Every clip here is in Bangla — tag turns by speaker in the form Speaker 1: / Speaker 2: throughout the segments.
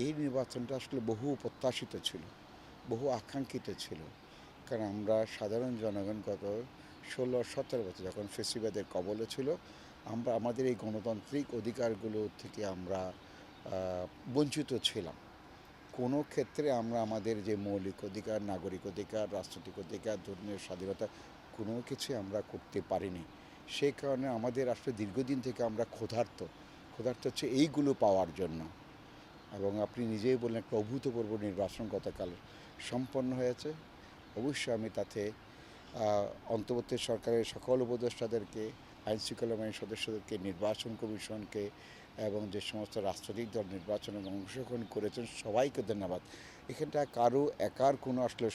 Speaker 1: এই নির্বাচনটা আসলে বহু প্রত্যাশিত ছিল, বহু আকাঙ্ক্ষিত ছিল। কারণ আমরা সাধারণ জনগণ গত ১৬-১৭ বছর যখন ফেসিবাদের কবলে ছিল, আমরা আমাদের এই গণতান্ত্রিক অধিকারগুলো থেকে আমরা বঞ্চিত ছিলাম। কোনো ক্ষেত্রে আমরা আমাদের যে মৌলিক অধিকার, নাগরিক অধিকার, রাজনৈতিক অধিকার, ধর্মীয় স্বাধীনতা কোনো কিছুই আমরা করতে পারিনি। সেই কারণে আমাদের আসলে দীর্ঘদিন থেকে আমরা ক্ষুধার্ত হচ্ছে এইগুলো পাওয়ার জন্য। এবং আপনি নিজেই বললেন একটা অভূতপূর্ব নির্বাচন গতকাল সম্পন্ন হয়েছে। অবশ্যই আমি তাতে অন্তর্বর্তী সরকারের সকল উপদেষ্টাদেরকে, আইনশৃঙ্খলা বাহিনীর সদস্যদেরকে, নির্বাচন কমিশনকে এবং যে সমস্ত রাজনৈতিক দল নির্বাচনে অংশগ্রহণ করেছেন সবাইকে ধন্যবাদ। এখানটা কারো একার কোনো আসলে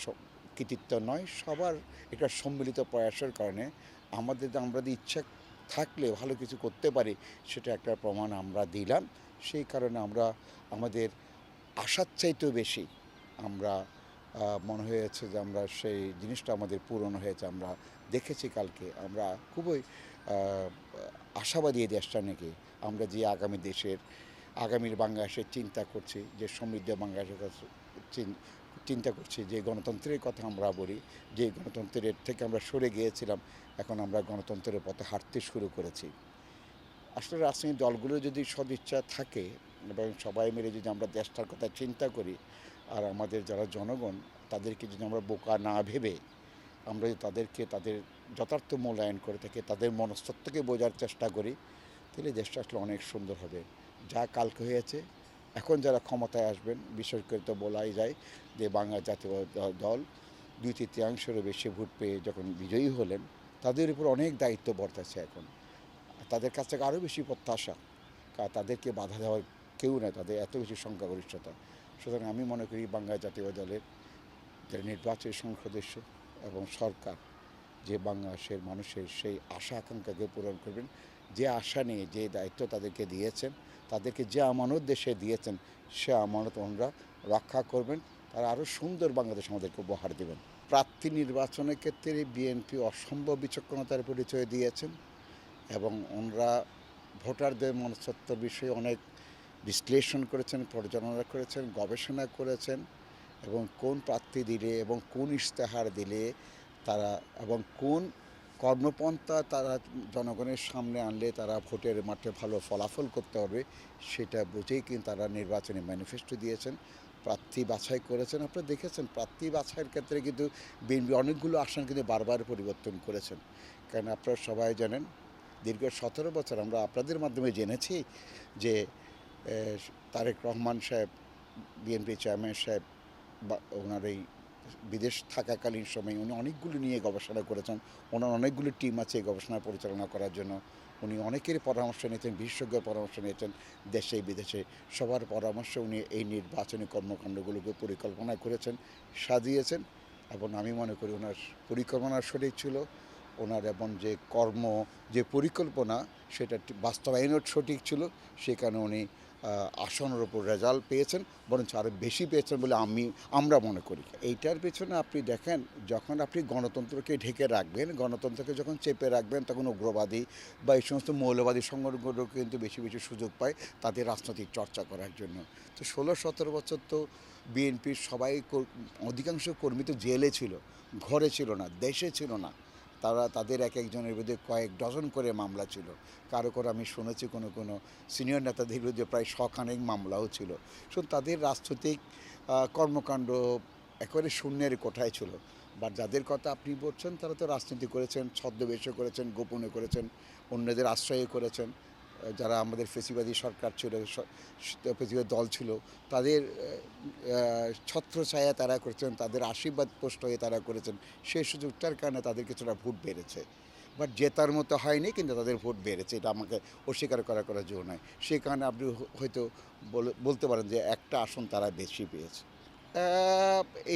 Speaker 1: কৃতিত্ব নয়, সবার একটা সম্মিলিত প্রয়াসের কারণে আমরা যে ইচ্ছা থাকলে ভালো কিছু করতে পারি সেটা একটা প্রমাণ আমরা দিলাম। সেই কারণে আমরা আমাদের আশার চাইতেও বেশি আমরা মনে হয়েছে যে আমরা সেই জিনিসটা আমাদের পূরণ হয়েছে। আমরা দেখেছি কালকে আমরা খুবই আশাবাদী এই দেশটা নাকি আমরা যে আগামীর বাংলাদেশের চিন্তা করছি, যে সমৃদ্ধ বাংলাদেশের কথা চিন্তা করছি, যে গণতন্ত্রের কথা আমরা বলি, যে গণতন্ত্রের থেকে আমরা সরে গিয়েছিলাম, এখন আমরা গণতন্ত্রের পথে হাঁটতে শুরু করেছি। আসলে রাজনৈতিক দলগুলো যদি সদিচ্ছা থাকে এবং সবাই মিলে যদি আমরা দেশটার কথা চিন্তা করি, আর আমাদের যারা জনগণ তাদেরকে যদি আমরা বোকা না ভেবে আমরা যদি তাদের যথার্থ মূল্যায়ন করে থাকি, তাদের মনস্তত্ত্বকে বোঝার চেষ্টা করি, তাহলে দেশটা আসলে অনেক সুন্দর হবে। যা কালকে হয়েছে, এখন যারা ক্ষমতায় আসবেন, বিশেষ করে তো বলাই যায় যে বাংলা জাতীয় দল 2/3-এরও বেশি ভোট পেয়ে যখন বিজয়ী হলেন, তাদের উপর অনেক দায়িত্ব বর্তাচ্ছে এখন। তাদের কাছ থেকে আরও বেশি প্রত্যাশা, তাদেরকে বাধা দেওয়ার কেউ নেই, তাদের এত বেশি সংখ্যাগরিষ্ঠতা। সুতরাং আমি মনে করি বাংলা জাতীয় দলের যারা নির্বাচনী সদস্য এবং সরকার যে বাংলাদেশের মানুষের সেই আশা আকাঙ্ক্ষাকে পূরণ করবেন, যে আশা নিয়ে যে দায়িত্ব তাদেরকে দিয়েছেন, তাদেরকে যে আমানত দেশে দিয়েছেন, সে আমানত ওনারা রক্ষা করবেন। তারা আরও সুন্দর বাংলাদেশ আমাদেরকে উপহার দেবেন। প্রার্থী নির্বাচনের ক্ষেত্রে বিএনপি অসম্ভব বিচক্ষণতার পরিচয় দিয়েছেন এবং ওনারা ভোটারদের মনস্তত্ত্বের বিষয়ে অনেক বিশ্লেষণ করেছেন, পর্যালোচনা করেছেন, গবেষণা করেছেন এবং কোন প্রার্থী দিলে এবং কোন ইশতেহার দিলে তারা এবং কোন কর্মপন্থা তারা জনগণের সামনে আনলে তারা ভোটের মাঠে ভালো ফলাফল করতে পারবে সেটা বুঝেই কিন্তু তারা নির্বাচনী ম্যানিফেস্টো দিয়েছেন, প্রার্থী বাছাই করেছেন। আপনারা দেখেছেন প্রার্থী বাছাইয়ের ক্ষেত্রে কিন্তু বিএনপি অনেকগুলো আসন কিন্তু বারবার পরিবর্তন করেছেন। কারণ আপনারা সবাই জানেন দীর্ঘ 17 বছর আমরা আপনাদের মাধ্যমে জেনেছি যে তারেক রহমান সাহেব, বিএনপি চেয়ারম্যান সাহেব বা ওনার এই বিদেশ থাকাকালীন সময়ে উনি অনেকগুলো নিয়ে গবেষণা করেছেন। ওনার অনেকগুলো টিম আছে এই গবেষণা পরিচালনা করার জন্য। উনি অনেকেরই পরামর্শ নিয়েছেন, বিশেষজ্ঞের পরামর্শ নিয়েছেন, দেশে বিদেশে সবার পরামর্শে উনি এই নির্বাচনী কর্মকাণ্ডগুলোকে পরিকল্পনা করেছেন, সাজিয়েছেন এবং আমি মনে করি ওনার পরিকল্পনা সঠিক ছিল। ওনার এবং যে পরিকল্পনা সেটা বাস্তবায়নও সঠিক ছিল। সে কারণে উনি আসনের ওপর রেজাল্ট পেয়েছেন, বরঞ্চ আরও বেশি পেয়েছেন বলে আমরা মনে করি। এইটার পেছনে আপনি দেখেন, যখন আপনি গণতন্ত্রকে ঢেকে রাখবেন, গণতন্ত্রকে যখন চেপে রাখবেন, তখন উগ্রবাদী বা এই সমস্ত মৌলবাদী সংগঠনগুলো কিন্তু বেশি বেশি সুযোগ পায় তাদের রাজনৈতিক চর্চা করার জন্য। তো 16-17 বছর তো বিএনপির অধিকাংশ কর্মী তো জেলে ছিল, ঘরে ছিল না, দেশে ছিল না। তাদের এক একজনের বিরুদ্ধে কয়েক ডজন করে মামলা ছিল। কারো আমি শুনেছি কোনো সিনিয়র নেতাদের বিরুদ্ধে প্রায় শখানেক মামলাও ছিল। তাদের রাজনৈতিক কর্মকাণ্ড একেবারে শূন্যের কোঠায় ছিল। বা যাদের কথা আপনি বলছেন তারা তো রাজনীতি করেছেন, ছদ্মবেশে করেছেন, গোপনে করেছেন, অন্যদের আশ্রয়ে করেছেন। যারা আমাদের ফেসিবাদী সরকার ছিল, ফেসিবাদী দল ছিল, তাদের ছত্রছায়া তারা করেছেন, তাদের আশীর্বাদ পোষ্ট হয়ে তারা করেছেন। সেই সুযোগটার কারণে তাদের কিছুটা ভোট বেড়েছে, বাট জেতার মতো হয়নি, কিন্তু তাদের ভোট বেড়েছে, এটা আমাকে অস্বীকার করার জন্য নয়। সেই কারণে আপনি হয়তো বলতে পারেন যে একটা আসন তারা বেশি পেয়েছে।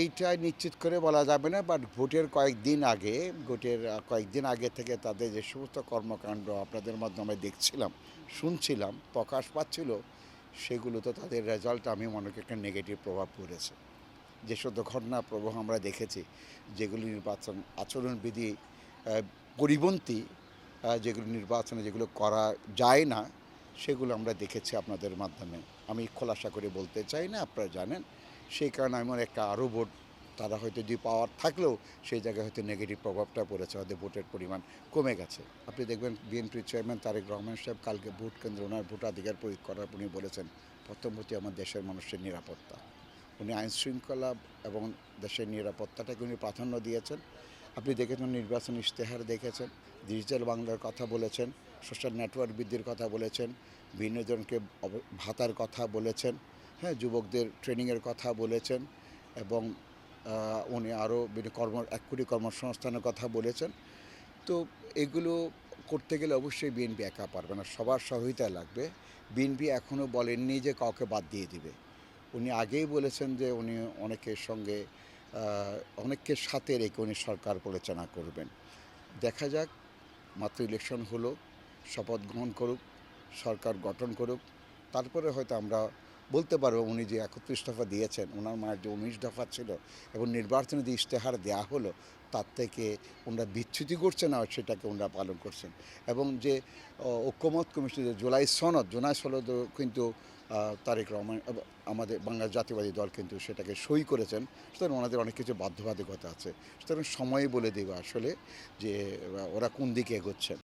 Speaker 1: এইটা নিশ্চিত করে বলা যাবে না, বাট ভোটের কয়েকদিন আগে থেকে তাদের যে সমস্ত কর্মকাণ্ড আপনাদের মাধ্যমে দেখছিলাম, শুনছিলাম, প্রকাশ পাচ্ছিল, সেগুলো তো তাদের রেজাল্ট আমি মনে করি একটা নেগেটিভ প্রভাব পড়েছে। যে সমস্ত ঘটনা প্রবাহ আমরা দেখেছি, যেগুলি নির্বাচন আচরণবিধি পরিপন্থী, যেগুলো নির্বাচনে যেগুলো করা যায় না, সেগুলো আমরা দেখেছি আপনাদের মাধ্যমে। আমি খোলাসা করে বলতে চাই না, আপনারা জানেন। সেই কারণে আমার একটা আরও ভোট তারা হয়তো যদি পাওয়ার থাকলেও সেই জায়গায় হয়তো নেগেটিভ প্রভাবটা পড়েছে, হয়তো ভোটের পরিমাণ কমে গেছে। আপনি দেখবেন বিএনপির চেয়ারম্যান তারেক রহমান সাহেব কালকে ভোট কেন্দ্রে ওনার ভোটাধিকার প্রয়োগ করার উনি বলেছেন প্রথমত আমার দেশের মানুষের নিরাপত্তা। উনি আইনশৃঙ্খলা এবং দেশের নিরাপত্তাটাকে উনি প্রাধান্য দিয়েছেন। আপনি দেখেছেন নির্বাচন ইশতেহার দেখেছেন, ডিজিটাল বাংলার কথা বলেছেন, সোশ্যাল নেটওয়ার্ক বৃদ্ধির কথা বলেছেন, বিনোদনকে ভাতার কথা বলেছেন, হ্যাঁ, যুবকদের ট্রেনিংয়ের কথা বলেছেন এবং উনি আরও বিভিন্ন 1 কোটি কর্মসংস্থানের কথা বলেছেন। তো এগুলো করতে গেলে অবশ্যই বিএনপি একা পারবে না, সবার সহযোগিতা লাগবে। বিএনপি এখনও বলেননি যে কাউকে বাদ দিয়ে দিবে। উনি আগেই বলেছেন যে উনি অনেকের সঙ্গে অনেককে সাথে রেখে উনি সরকার পরিচালনা করবেন। দেখা যাক, মাত্র ইলেকশন হলো, শপথ গ্রহণ করুক, সরকার গঠন করুক, তারপরে হয়তো আমরা বলতে পারবো উনি যে 31 দফা দিয়েছেন, ওনার মায়ের যে 19 দফা ছিল এবং নির্বাচনে যে ইশতেহার দেওয়া হলো তার থেকে ওনারা বিচ্যুতি করছেন না, সেটাকে ওনারা পালন করছেন। এবং যে ঐক্যমত কমিশন যে জুলাই সনদও কিন্তু তারেক রহমান আমাদের বাংলার জাতীয়বাদী দল কিন্তু সেটাকে সই করেছেন। সুতরাং ওনাদের অনেক কিছু বাধ্যবাধকতা আছে। সুতরাং সময় বলে দেবে আসলে যে ওরা কোন দিকে এগোচ্ছেন।